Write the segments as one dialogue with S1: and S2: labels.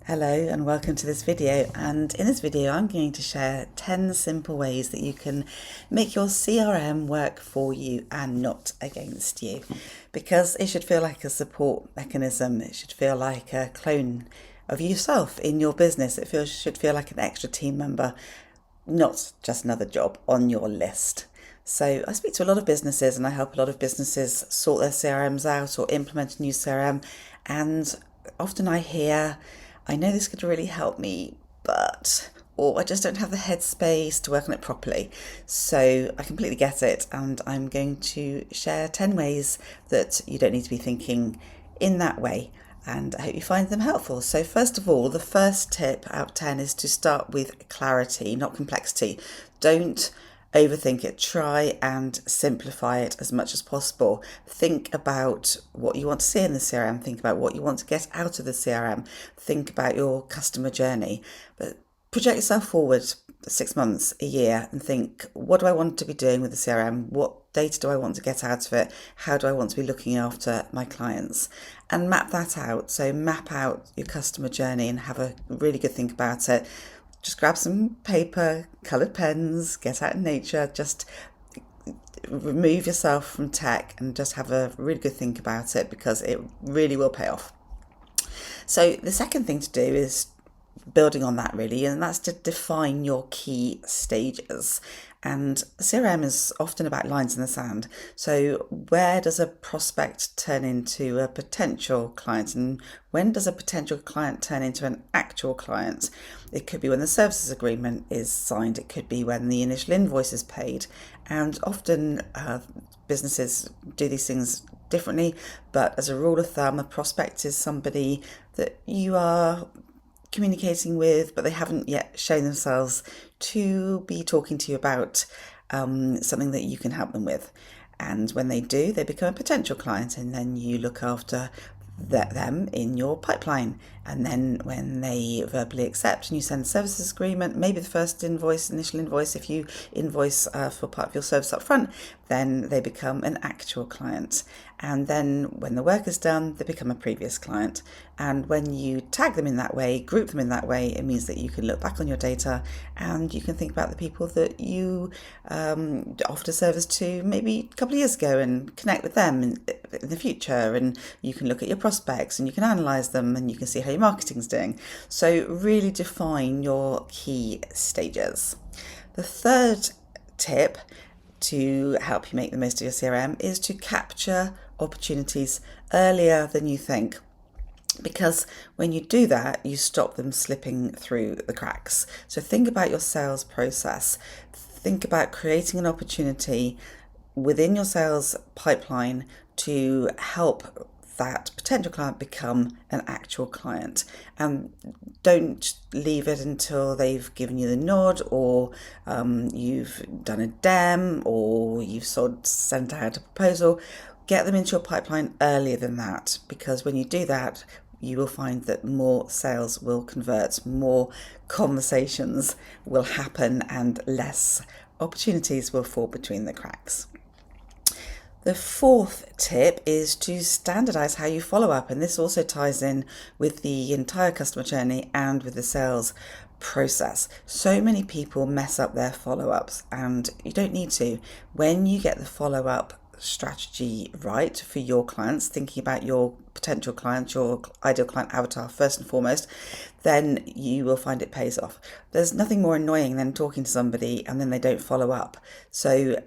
S1: Hello and welcome to this video, and in this video I'm going to share 10 simple ways that you can make your CRM work for you and not against you, because it should feel like a support mechanism. It should feel like a clone of yourself in your business. Should feel like an extra team member, not just another job on your list. So I speak to a lot of businesses and I help a lot of businesses sort their CRMs out or implement a new CRM, and often I hear, I know this could really help me, or I just don't have the headspace to work on it properly. So I completely get it, and I'm going to share 10 ways that you don't need to be thinking in that way, and I hope you find them helpful. So first of all, the first tip out of 10 is to start with clarity, not complexity. Don't overthink it. Try and simplify it as much as possible. Think about what you want to see in the CRM. Think about what you want to get out of the CRM. Think about your customer journey. But project yourself forward 6 months, a year, and think, what do I want to be doing with the CRM? What data do I want to get out of it? How do I want to be looking after my clients? And map that out. So map out your customer journey and have a really good think about it. Just grab some paper, coloured pens, get out in nature, just remove yourself from tech and just have a really good think about it, because it really will pay off. So the second thing to do is building on that, really, and that's to define your key stages. And CRM is often about lines in the sand. So where does a prospect turn into a potential client, and when does a potential client turn into an actual client? It could be when the services agreement is signed. It could be when the initial invoice is paid. And often businesses do these things differently, but as a rule of thumb, a prospect is somebody that you are communicating with, but they haven't yet shown themselves to be talking to you about something that you can help them with. And when they do, they become a potential client, and then you look after them in your pipeline. And then when they verbally accept and you send a services agreement, maybe the first initial invoice, if you invoice for part of your service up front, then they become an actual client. And then when the work is done, they become a previous client. And when you tag them in that way, group them in that way, it means that you can look back on your data and you can think about the people that you offered a service to maybe a couple of years ago and connect with them in the future. And you can look at your prospects and you can analyse them and you can see how your marketing's doing. So really define your key stages. The third tip to help you make the most of your CRM is to capture opportunities earlier than you think, because when you do that, you stop them slipping through the cracks. So think about your sales process. Think about creating an opportunity within your sales pipeline to help that potential client become an actual client. And don't leave it until they've given you the nod, or you've done a dem, or you've sent out a proposal. Get them into your pipeline earlier than that, because when you do that, you will find that more sales will convert, more conversations will happen, and less opportunities will fall between the cracks. The fourth tip is to standardize how you follow up, and this also ties in with the entire customer journey and with the sales process. So many people mess up their follow-ups, and you don't need to. When you get the follow-up strategy right for your clients, thinking about your potential client, your ideal client avatar first and foremost, then you will find it pays off. There's nothing more annoying than talking to somebody and then they don't follow up. So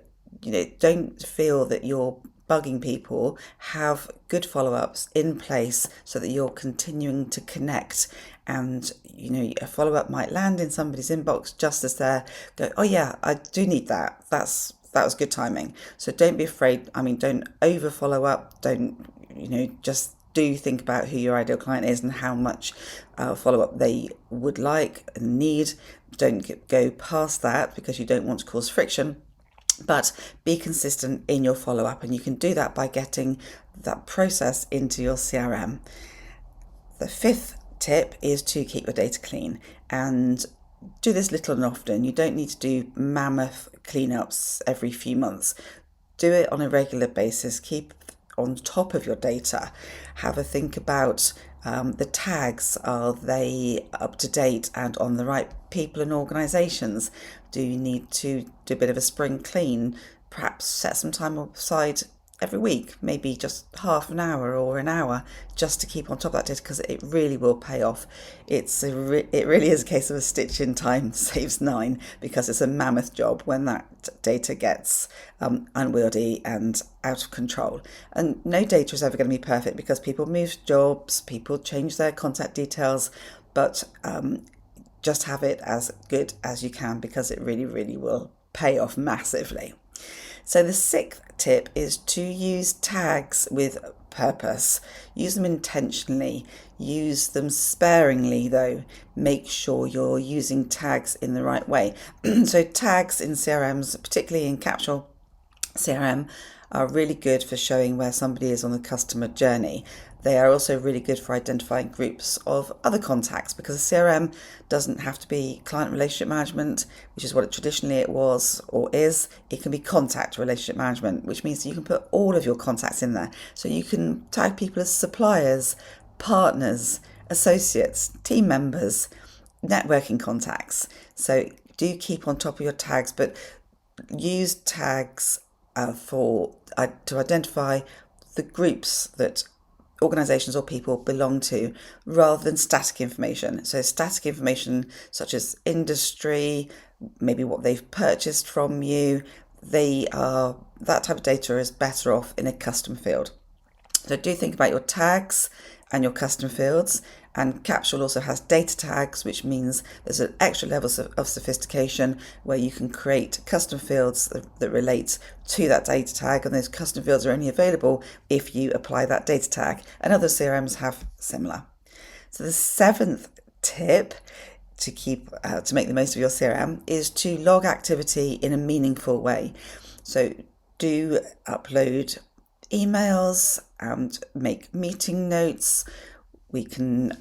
S1: don't feel that you're bugging people. Have good follow-ups in place so that you're continuing to connect, and a follow-up might land in somebody's inbox just as they're going, oh yeah, I do need that. That was good timing. So don't be afraid. Don't over follow up. Don't, just do think about who your ideal client is and how much follow-up they would like and need. Don't go past that because you don't want to cause friction. But be consistent in your follow-up, and you can do that by getting that process into your CRM. The fifth tip is to keep your data clean, and do this little and often. You don't need to do mammoth cleanups every few months. Do it on a regular basis. Keep on top of your data. Have a think about The tags, are they up to date and on the right people and organisations? Do you need to do a bit of a spring clean? Perhaps set some time aside every week, maybe just half an hour or an hour, just to keep on top of that data, because it really will pay off. It really is a case of a stitch in time saves nine, because it's a mammoth job when that data gets unwieldy and out of control. And no data is ever going to be perfect, because people move jobs, people change their contact details, but just have it as good as you can, because it really, really will pay off massively. So the sixth tip is to use tags with purpose. Use them intentionally. Use them sparingly, though. Make sure you're using tags in the right way. So tags in CRMs, particularly in Capsule CRM, are really good for showing where somebody is on the customer journey. They are also really good for identifying groups of other contacts, because a CRM doesn't have to be client relationship management, which is what traditionally it was or is. It can be contact relationship management, which means you can put all of your contacts in there. So you can tag people as suppliers, partners, associates, team members, networking contacts. So do keep on top of your tags, but use tags to identify the groups that organisations or people belong to, rather than static information. So static information such as industry, maybe what they've purchased from you, that type of data is better off in a custom field. So do think about your tags and your custom fields. And Capsule also has data tags, which means there's an extra level of sophistication where you can create custom fields that relate to that data tag, and those custom fields are only available if you apply that data tag, and other CRMs have similar. So the seventh tip to make the most of your CRM is to log activity in a meaningful way. So do upload emails and make meeting notes. We can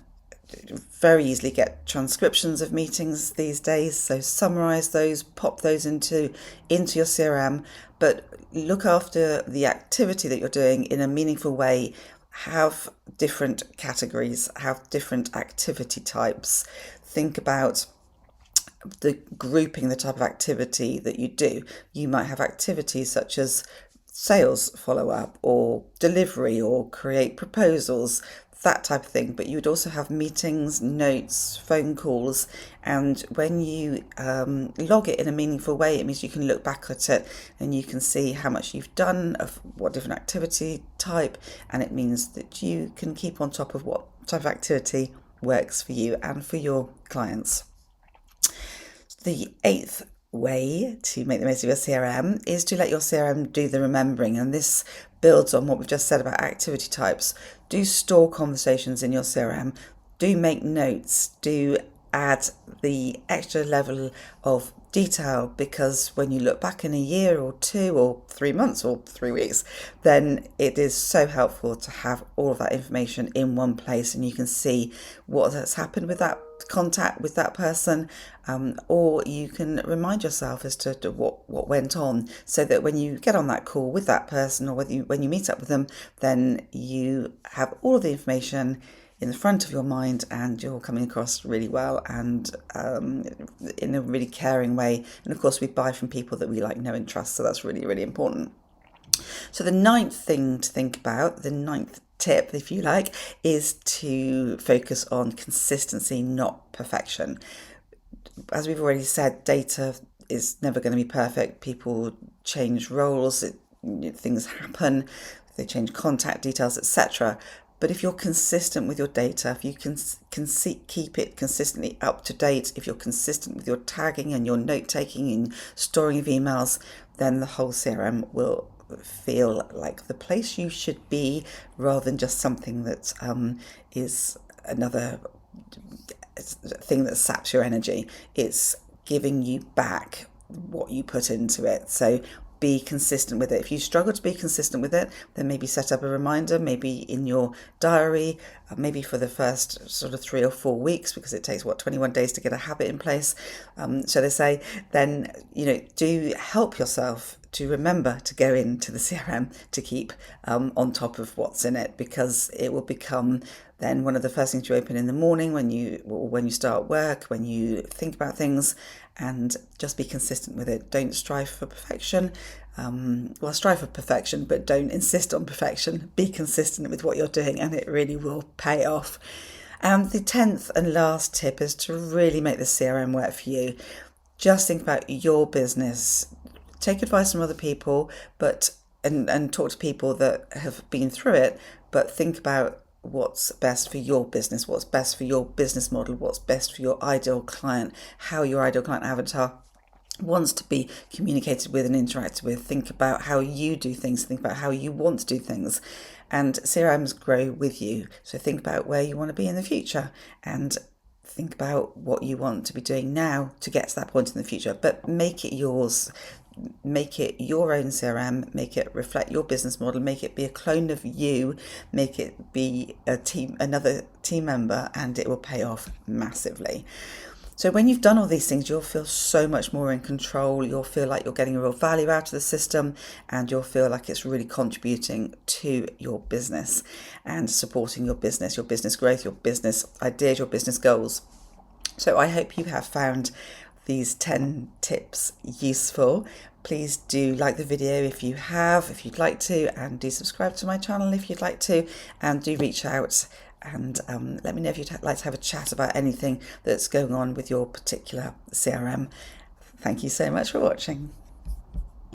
S1: very easily get transcriptions of meetings these days, so summarize those, pop those into your CRM, but look after the activity that you're doing in a meaningful way. Have different categories, have different activity types. Think about the grouping, the type of activity that you do. You might have activities such as sales follow-up or delivery or create proposals, that type of thing, but you would also have meetings, notes, phone calls, and when you log it in a meaningful way, it means you can look back at it and you can see how much you've done of what different activity type, and it means that you can keep on top of what type of activity works for you and for your clients. The eighth way to make the most of your CRM is to let your CRM do the remembering, and this builds on what we've just said about activity types. Do store conversations in your CRM, do make notes, do add the extra level of detail, because when you look back in a year or 2 or 3 months or 3 weeks, then it is so helpful to have all of that information in one place, and you can see what has happened with that contact with that person, or you can remind yourself as to what went on, so that when you get on that call with that person, or when you meet up with them, then you have all of the information in the front of your mind, and you're coming across really well and in a really caring way. And of course, we buy from people that we like, know and trust, so that's really, really important. So the ninth thing to think about, the ninth tip, if you like, is to focus on consistency, not perfection. As we've already said, data is never going to be perfect. People change roles, things happen, they change contact details, etc. But if you're consistent with your data, if you can keep it consistently up to date, if you're consistent with your tagging and your note taking and storing of emails, then the whole CRM will feel like the place you should be, rather than just something that is another thing that saps your energy. It's giving you back what you put into it. So be consistent with it. If you struggle to be consistent with it, then maybe set up a reminder, maybe in your diary, maybe for the first sort of 3 or 4 weeks, because it takes 21 days to get a habit in place. So they say, then do help yourself to remember to go into the CRM to keep on top of what's in it, because it will become then one of the first things you open in the morning when you start work, when you think about things, and just be consistent with it. Don't strive for perfection. Strive for perfection, but don't insist on perfection. Be consistent with what you're doing, and it really will pay off. And the 10th and last tip is to really make the CRM work for you. Just think about your business. Take advice from other people, and talk to people that have been through it, but think about what's best for your business, what's best for your business model, what's best for your ideal client, how your ideal client avatar wants to be communicated with and interacted with. Think about how you do things, think about how you want to do things. And CRMs grow with you. So think about where you want to be in the future, and think about what you want to be doing now to get to that point in the future. But make it yours. Make it your own CRM, make it reflect your business model, make it be a clone of you, make it be another team member, and it will pay off massively. So when you've done all these things, you'll feel so much more in control. You'll feel like you're getting a real value out of the system, and you'll feel like it's really contributing to your business and supporting your business growth, your business ideas, your business goals. So I hope you have found these 10 tips useful. Please do like the video if you'd like to, and do subscribe to my channel if you'd like to, and do reach out and let me know if you'd like to have a chat about anything that's going on with your particular CRM. Thank you so much for watching.